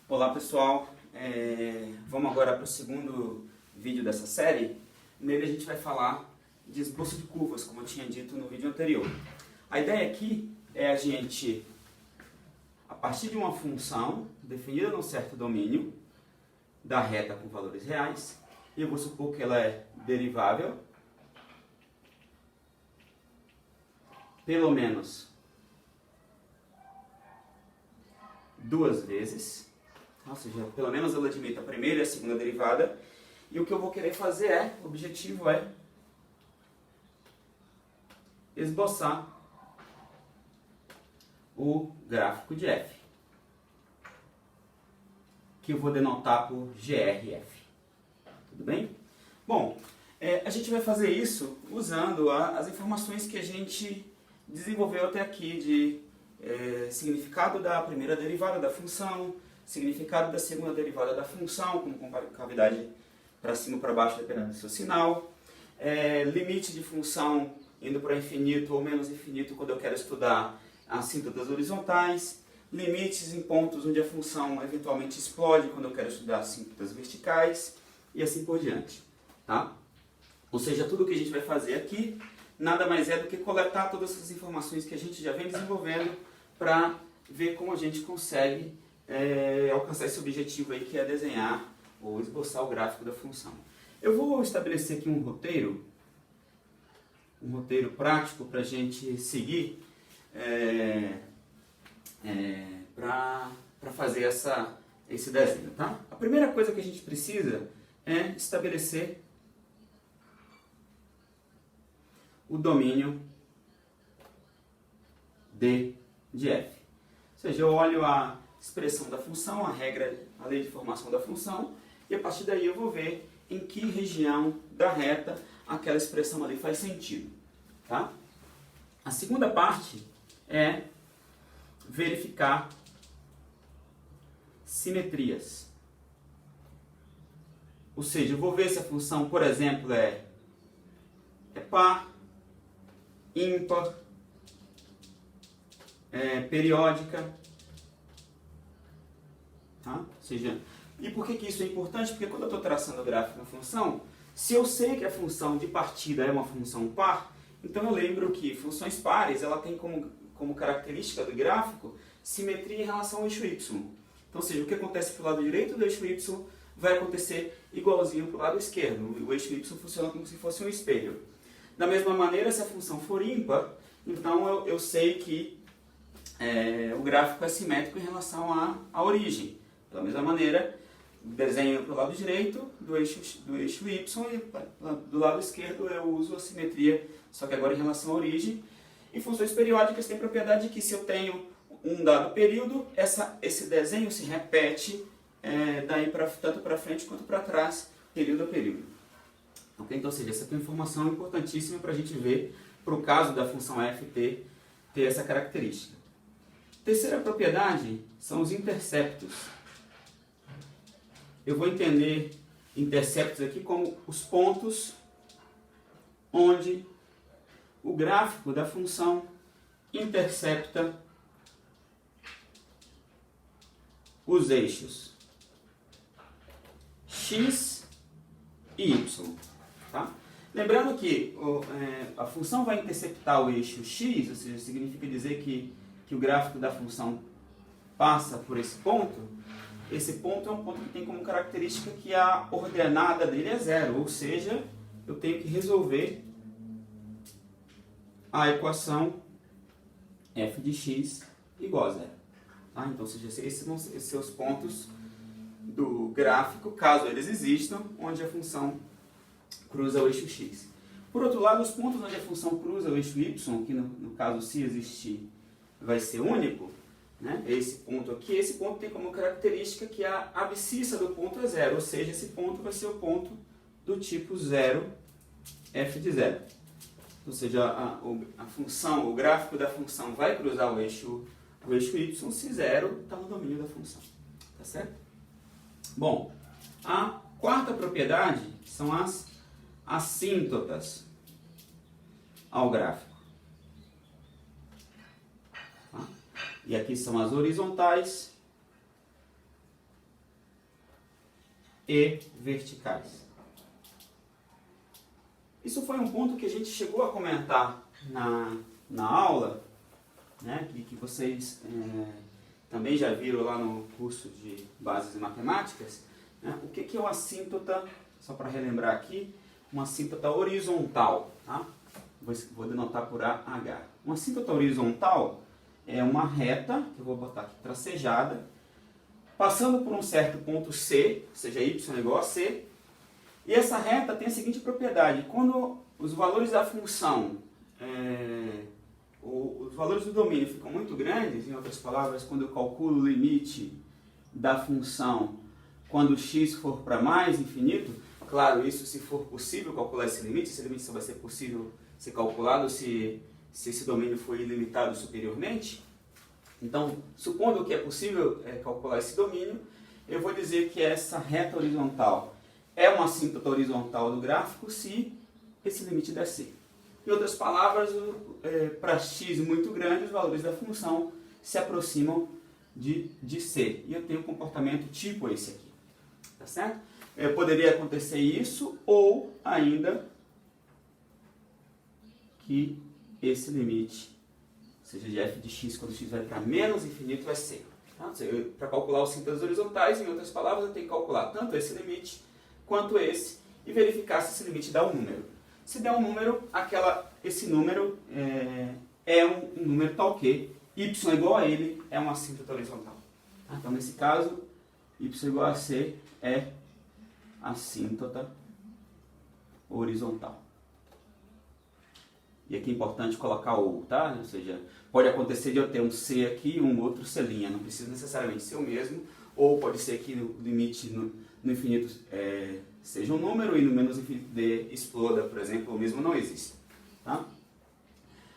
Olá pessoal, vamos agora para o segundo vídeo dessa série. Nele a gente vai falar de esboço de curvas, como eu tinha dito no vídeo anterior. A ideia aqui é a gente, a partir de uma função definida num certo domínio, da reta com valores reais, e eu vou supor que ela é derivável, pelo menos duas vezes, ou seja, pelo menos ela admite a primeira e a segunda derivada, e o que eu vou querer fazer o objetivo é esboçar o gráfico de f, que eu vou denotar por GRF. Tudo bem? Bom, a gente vai fazer isso usando as informações que a gente desenvolveu até aqui de significado da primeira derivada da função, significado da segunda derivada da função, como concavidade para cima ou para baixo, dependendo do seu sinal, limite de função indo para infinito ou menos infinito quando eu quero estudar assíntotas horizontais, limites em pontos onde a função eventualmente explode quando eu quero estudar assíntotas verticais e assim por diante. Tá? Ou seja, tudo que a gente vai fazer aqui nada mais é do que coletar todas essas informações que a gente já vem desenvolvendo para ver como a gente consegue alcançar esse objetivo aí, que é desenhar ou esboçar o gráfico da função. Eu vou estabelecer aqui um roteiro prático para a gente seguir para fazer esse desenho. Tá? A primeira coisa que a gente precisa é estabelecer o domínio D de f. Ou seja, eu olho a expressão da função, a lei de formação da função, e a partir daí eu vou ver em que região da reta aquela expressão ali faz sentido. Tá? A segunda parte é verificar simetrias. Ou seja, eu vou ver se a função, por exemplo, é par, ímpar, periódica. Tá? Ou seja, e por que isso é importante? Porque quando eu estou traçando o gráfico da função, se eu sei que a função de partida é uma função par, então eu lembro que funções pares ela tem como característica do gráfico simetria em relação ao eixo y. Então, ou seja, o que acontece para o lado direito do eixo y vai acontecer igualzinho para o lado esquerdo. O eixo y funciona como se fosse um espelho. Da mesma maneira, se a função for ímpar, então eu sei que o gráfico é simétrico em relação à origem. Da mesma maneira, desenho para o lado direito do eixo y e do lado esquerdo eu uso a simetria, só que agora em relação à origem. E funções periódicas têm a propriedade que se eu tenho um dado período, esse desenho se repete tanto para frente quanto para trás, período a período. Okay? Então, ou seja, essa aqui é uma informação importantíssima para a gente ver, para o caso da função f ter essa característica. Terceira propriedade são os interceptos. Eu vou entender interceptos aqui como os pontos onde o gráfico da função intercepta os eixos x e y. Tá? Lembrando que a função vai interceptar o eixo x, ou seja, significa dizer que o gráfico da função passa por esse ponto. Esse ponto é um ponto que tem como característica que a ordenada dele é zero, ou seja, eu tenho que resolver a equação f de x igual a zero. Tá? Então, ou seja, esses vão ser os pontos do gráfico, caso eles existam, onde a função cruza o eixo x. Por outro lado, os pontos onde a função cruza o eixo y, que no caso se existir vai ser único, né? Esse ponto aqui, esse ponto tem como característica que a abscissa do ponto é zero, ou seja, esse ponto vai ser o ponto do tipo 0, f de 0. Ou seja, a função, o gráfico da função vai cruzar o eixo y se 0 está no domínio da função. Tá certo? Bom, a quarta propriedade são as assíntotas ao gráfico. Tá? E aqui são as horizontais e verticais. Isso foi um ponto que a gente chegou a comentar na aula, né, que vocês também já viram lá no curso de Bases de Matemáticas. Né? O que é uma assíntota, só para relembrar aqui, uma assíntota horizontal. Tá? Vou denotar por AH. Uma assíntota horizontal é uma reta, que eu vou botar aqui tracejada, passando por um certo ponto C, ou seja, y igual a C, e essa reta tem a seguinte propriedade: quando os valores da função, os valores do domínio ficam muito grandes, em outras palavras, quando eu calculo o limite da função, quando x for para mais infinito, claro, isso se for possível calcular esse limite só vai ser possível ser calculado se esse domínio for ilimitado superiormente. Então, supondo que é possível calcular esse domínio, eu vou dizer que essa reta horizontal é uma assíntota horizontal do gráfico se esse limite der C. Em outras palavras, para x muito grande, os valores da função se aproximam de C. E eu tenho um comportamento tipo esse aqui. Tá certo? Poderia acontecer isso, ou ainda que esse limite seja de f de x quando x vai para menos infinito é C. Tá? Para calcular os síntotas horizontais, em outras palavras, eu tenho que calcular tanto esse limite quanto esse e verificar se esse limite dá um número. Se der um número, esse número é um número tal que y igual a ele é uma assíntota horizontal. Tá? Então, nesse caso, y igual a C é assíntota horizontal. E aqui é importante colocar o, tá? Ou seja, pode acontecer de eu ter um C aqui e um outro C', não precisa necessariamente ser o mesmo, ou pode ser que o limite no infinito seja um número e no menos infinito D exploda, por exemplo, o mesmo não existe. Tá?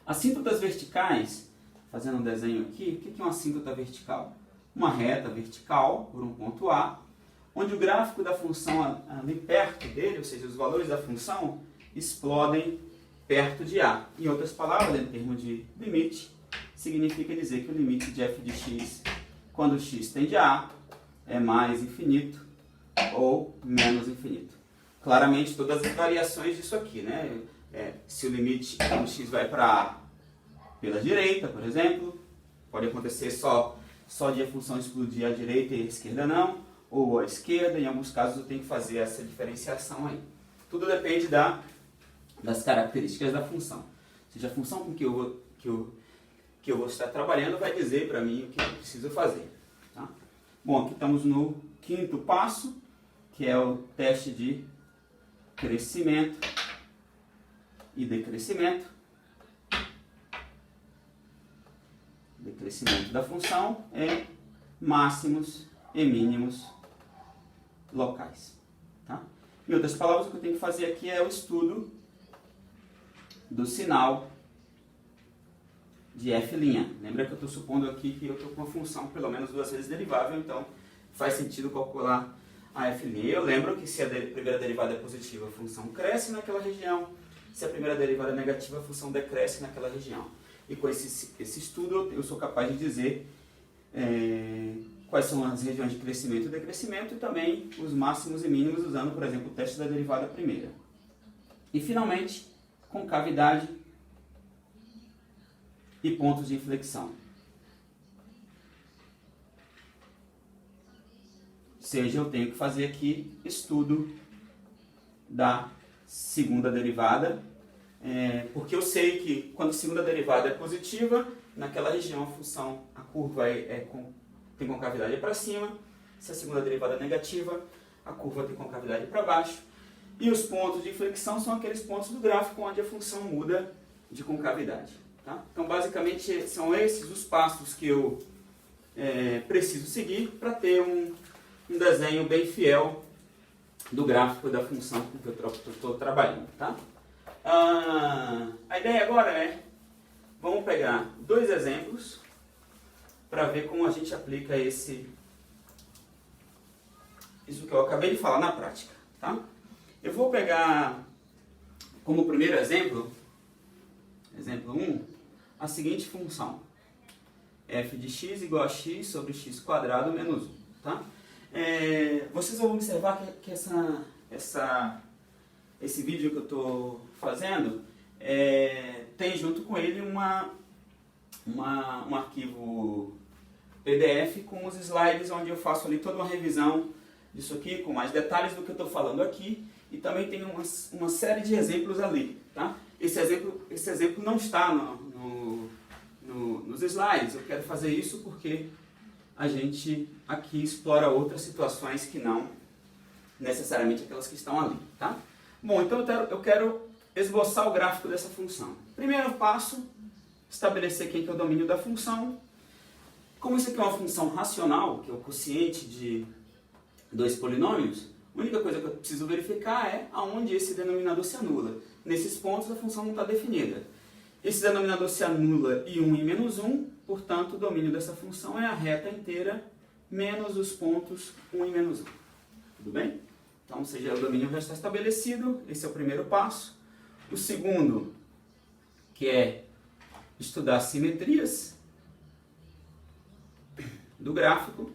Assíntotas verticais, fazendo um desenho aqui, o que é uma assíntota vertical? Uma reta vertical por um ponto A, onde o gráfico da função ali perto dele, ou seja, os valores da função, explodem perto de A. Em outras palavras, em termos de limite, significa dizer que o limite de f de x, quando x tende a A, é mais infinito ou menos infinito. Claramente, todas as variações disso aqui, né? Se o limite, quando x vai para A pela direita, por exemplo, pode acontecer só de a função explodir à direita e à esquerda não, ou à esquerda, em alguns casos eu tenho que fazer essa diferenciação aí. Tudo depende das características da função. Ou seja, a função com que eu vou estar trabalhando vai dizer para mim o que eu preciso fazer. Tá? Bom, aqui estamos no quinto passo, que é o teste de crescimento e decrescimento. Decrescimento da função é máximos e mínimos locais. Tá? Em outras palavras, o que eu tenho que fazer aqui é o estudo do sinal de f'. Lembra que eu estou supondo aqui que eu estou com uma função pelo menos duas vezes derivável, então faz sentido calcular a f'. Eu lembro que se a primeira derivada é positiva, a função cresce naquela região, se a primeira derivada é negativa, a função decresce naquela região. E com esse estudo eu sou capaz de dizer quais são as regiões de crescimento e decrescimento e também os máximos e mínimos usando, por exemplo, o teste da derivada primeira. E finalmente, concavidade e pontos de inflexão. Ou seja, eu tenho que fazer aqui estudo da segunda derivada, porque eu sei que quando a segunda derivada é positiva, naquela região a curva tem concavidade para cima, se a segunda derivada é negativa, a curva tem concavidade para baixo. E os pontos de inflexão são aqueles pontos do gráfico onde a função muda de concavidade. Tá? Então, basicamente, são esses os passos que eu preciso seguir para ter um desenho bem fiel do gráfico da função com que eu estou trabalhando. Tá? A ideia agora vamos pegar dois exemplos para ver como a gente aplica isso que eu acabei de falar na prática. Tá? Eu vou pegar como primeiro exemplo 1, a seguinte função. F de x igual a x sobre x² menos 1. Tá? Vocês vão observar que esse vídeo que eu estou fazendo tem junto com ele um arquivo PDF com os slides onde eu faço ali toda uma revisão disso aqui, com mais detalhes do que eu estou falando aqui, e também tem uma série de exemplos ali, tá? Esse exemplo não está nos slides. Eu quero fazer isso porque a gente aqui explora outras situações que não necessariamente aquelas que estão ali, tá? Bom, então eu quero esboçar o gráfico dessa função. Primeiro passo, estabelecer quem que é o domínio da função. Como isso aqui é uma função racional, que é o quociente de dois polinômios, a única coisa que eu preciso verificar é aonde esse denominador se anula. Nesses pontos a função não está definida. Esse denominador se anula em 1 e menos 1, portanto o domínio dessa função é a reta inteira menos os pontos 1 e menos 1. Tudo bem? Então, ou seja, o domínio já está estabelecido, esse é o primeiro passo. O segundo, que é estudar simetrias do gráfico.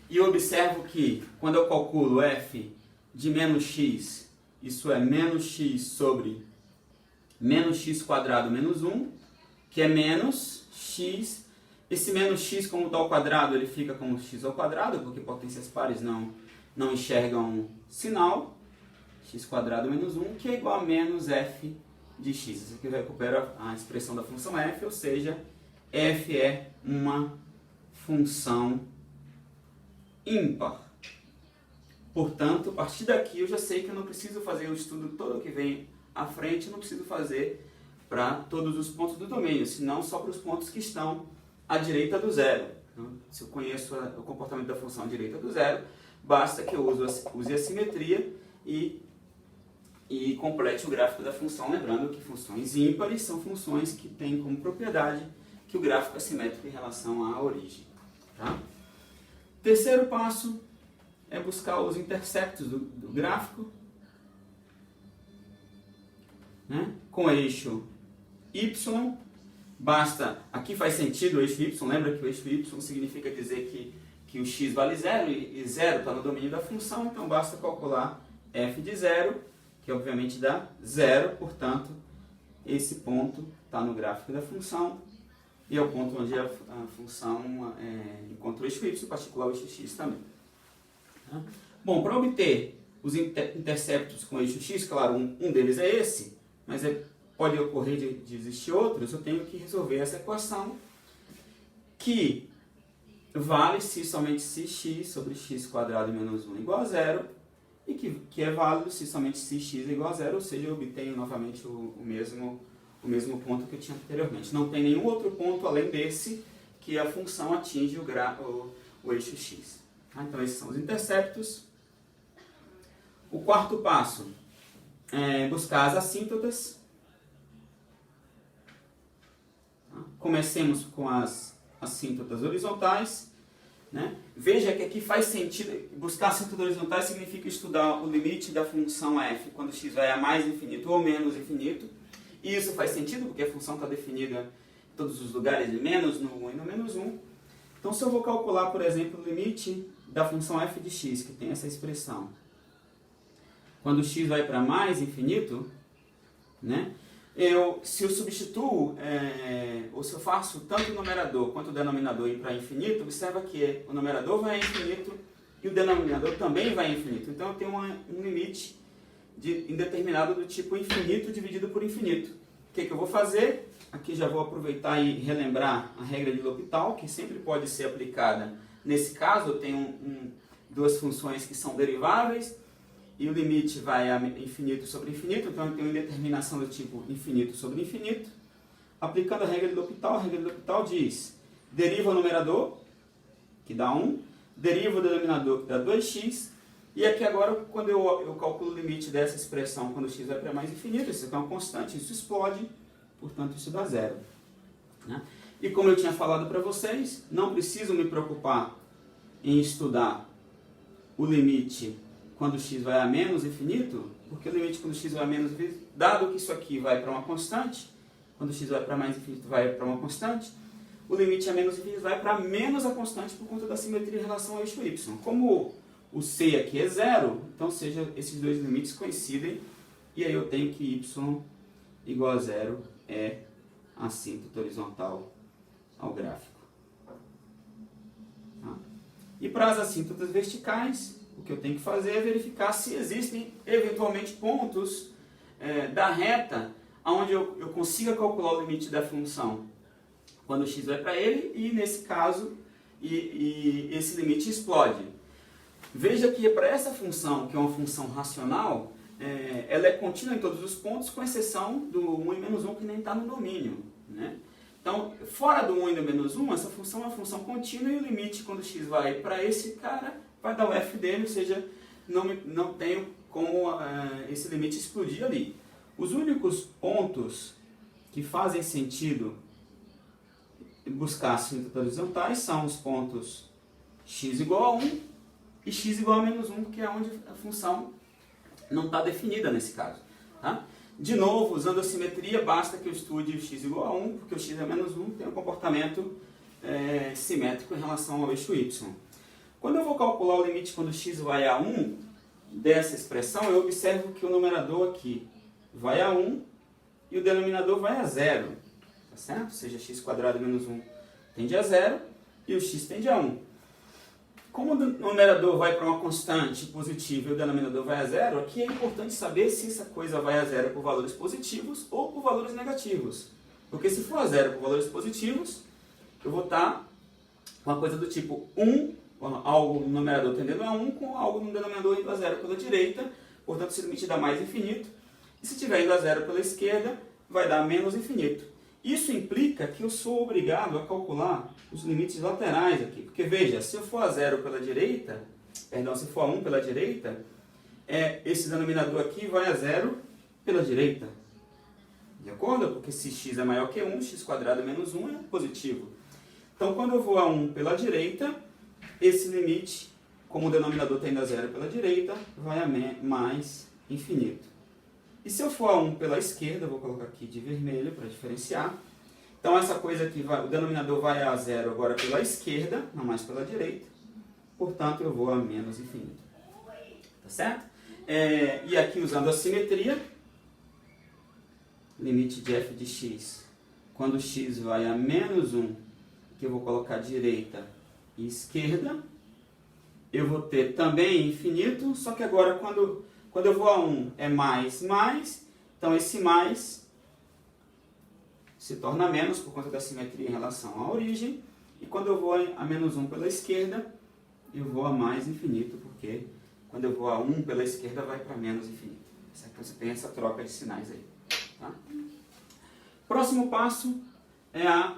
E eu observo que quando eu calculo f de menos x, isso é menos x sobre menos x quadrado menos 1, que é menos x. Esse menos x, como está ao quadrado, ele fica como x ao quadrado, porque potências pares não enxergam sinal. X quadrado menos 1, que é igual a menos f de x. Isso aqui recupera a expressão da função f, ou seja, f é uma função ímpar. Portanto, a partir daqui eu já sei que eu não preciso fazer o estudo todo que vem à frente, eu não preciso fazer para todos os pontos do domínio, senão só para os pontos que estão à direita do zero. Então, se eu conheço o comportamento da função à direita do zero, basta que eu use a simetria e complete o gráfico da função, lembrando que funções ímpares são funções que têm como propriedade que o gráfico é simétrico em relação à origem. Tá? Terceiro passo é buscar os interceptos do gráfico, né? Com eixo y, basta, aqui faz sentido o eixo y, lembra que o eixo y significa dizer que o x vale 0 e 0 está no domínio da função, então basta calcular f de 0, que obviamente dá 0, portanto, esse ponto está no gráfico da função, e é o ponto onde a função encontra o eixo y, em particular o eixo x também. Tá? Bom, para obter os interceptos com o eixo x, claro, um deles é esse, mas pode ocorrer de existir outros, eu tenho que resolver essa equação, que vale se somente se x sobre x quadrado menos 1 igual a 0, e que é válido se somente se x é igual a 0, ou seja, eu obtenho novamente o mesmo ponto que eu tinha anteriormente. Não tem nenhum outro ponto além desse que a função atinge o eixo x. Tá? Então esses são os interceptos. O quarto passo é buscar as assíntotas. Tá? Comecemos com as assíntotas horizontais. Né? Veja que aqui faz sentido, buscar assíntotas horizontais significa estudar o limite da função f quando x vai a mais infinito ou menos infinito. E isso faz sentido porque a função está definida em todos os lugares de menos no 1 e no menos 1. Então se eu vou calcular, por exemplo, o limite da função f de x, que tem essa expressão, quando x vai para mais infinito, né? Se eu substituo, ou se eu faço tanto o numerador quanto o denominador ir para infinito, observa que o numerador vai a infinito e o denominador também vai a infinito. Então eu tenho um limite indeterminado do tipo infinito dividido por infinito. O que eu vou fazer? Aqui já vou aproveitar e relembrar a regra de L'Hopital, que sempre pode ser aplicada. Nesse caso, eu tenho duas funções que são deriváveis, e o limite vai a infinito sobre infinito, então eu tenho indeterminação do tipo infinito sobre infinito. Aplicando a regra de L'Hopital diz, deriva o numerador, que dá 1, deriva o denominador, que dá 2x, e aqui agora, quando eu calculo o limite dessa expressão, quando x vai para mais infinito, isso aqui é uma constante, isso explode, portanto isso dá 0. Né? E como eu tinha falado para vocês, não preciso me preocupar em estudar o limite quando x vai a menos infinito, porque o limite quando x vai a menos infinito, dado que isso aqui vai para uma constante, quando x vai para mais infinito vai para uma constante, o limite a menos infinito vai para menos a constante por conta da simetria em relação ao eixo y. Como o c aqui é zero, então seja esses dois limites coincidem, e aí eu tenho que y igual a zero é a assíntota horizontal ao gráfico. Tá? E para as assíntotas verticais, o que eu tenho que fazer é verificar se existem eventualmente pontos da reta onde eu consiga calcular o limite da função quando x vai para ele, e nesse caso esse limite explode. Veja que para essa função, que é uma função racional, ela é contínua em todos os pontos, com exceção do 1 e menos 1, que nem está no domínio. Né? Então, fora do 1 e do menos 1, essa função é uma função contínua, e o limite, quando x vai para esse cara, vai dar o f dele, ou seja, não tenho como esse limite explodir ali. Os únicos pontos que fazem sentido buscar assíntotas horizontais são os pontos x igual a 1 e x igual a menos 1, que é onde a função não está definida nesse caso. Tá? De novo, usando a simetria, basta que eu estude o x igual a 1, porque o x é menos 1, tem um comportamento simétrico em relação ao eixo y. Quando eu vou calcular o limite quando x vai a 1 dessa expressão, eu observo que o numerador aqui vai a 1 e o denominador vai a 0. Tá certo? Ou seja, x² menos 1 tende a 0 e o x tende a 1. Como o numerador vai para uma constante positiva e o denominador vai a 0, aqui é importante saber se essa coisa vai a 0 por valores positivos ou por valores negativos. Porque se for a 0 por valores positivos, eu vou estar com uma coisa do tipo 1, algo no numerador tendendo a 1, com algo no denominador indo a 0 pela direita, portanto esse limite dá mais infinito. E se estiver indo a 0 pela esquerda, vai dar menos infinito. Isso implica que eu sou obrigado a calcular os limites laterais aqui. Porque veja, se eu for a 0 pela direita, se for a 1 pela direita, esse denominador aqui vai a 0 pela direita. De acordo? Porque se x é maior que 1, x² menos 1 é positivo. Então quando eu vou a 1 pela direita, esse limite, como o denominador tende a 0 pela direita, vai a mais infinito. E se eu for a 1 pela esquerda, vou colocar aqui de vermelho para diferenciar. Então essa coisa aqui, o denominador vai a 0 agora pela esquerda, não mais pela direita. Portanto, eu vou a menos infinito. Tá certo? E aqui usando a simetria, limite de f de x, quando x vai a menos 1, que eu vou colocar direita e esquerda, eu vou ter também infinito, só que agora quando eu vou a 1 é mais, então esse mais se torna menos por conta da simetria em relação à origem, e quando eu vou a menos 1 pela esquerda, eu vou a mais infinito, porque quando eu vou a 1 pela esquerda vai para menos infinito. Então você tem essa troca de sinais aí. Tá? Próximo passo é a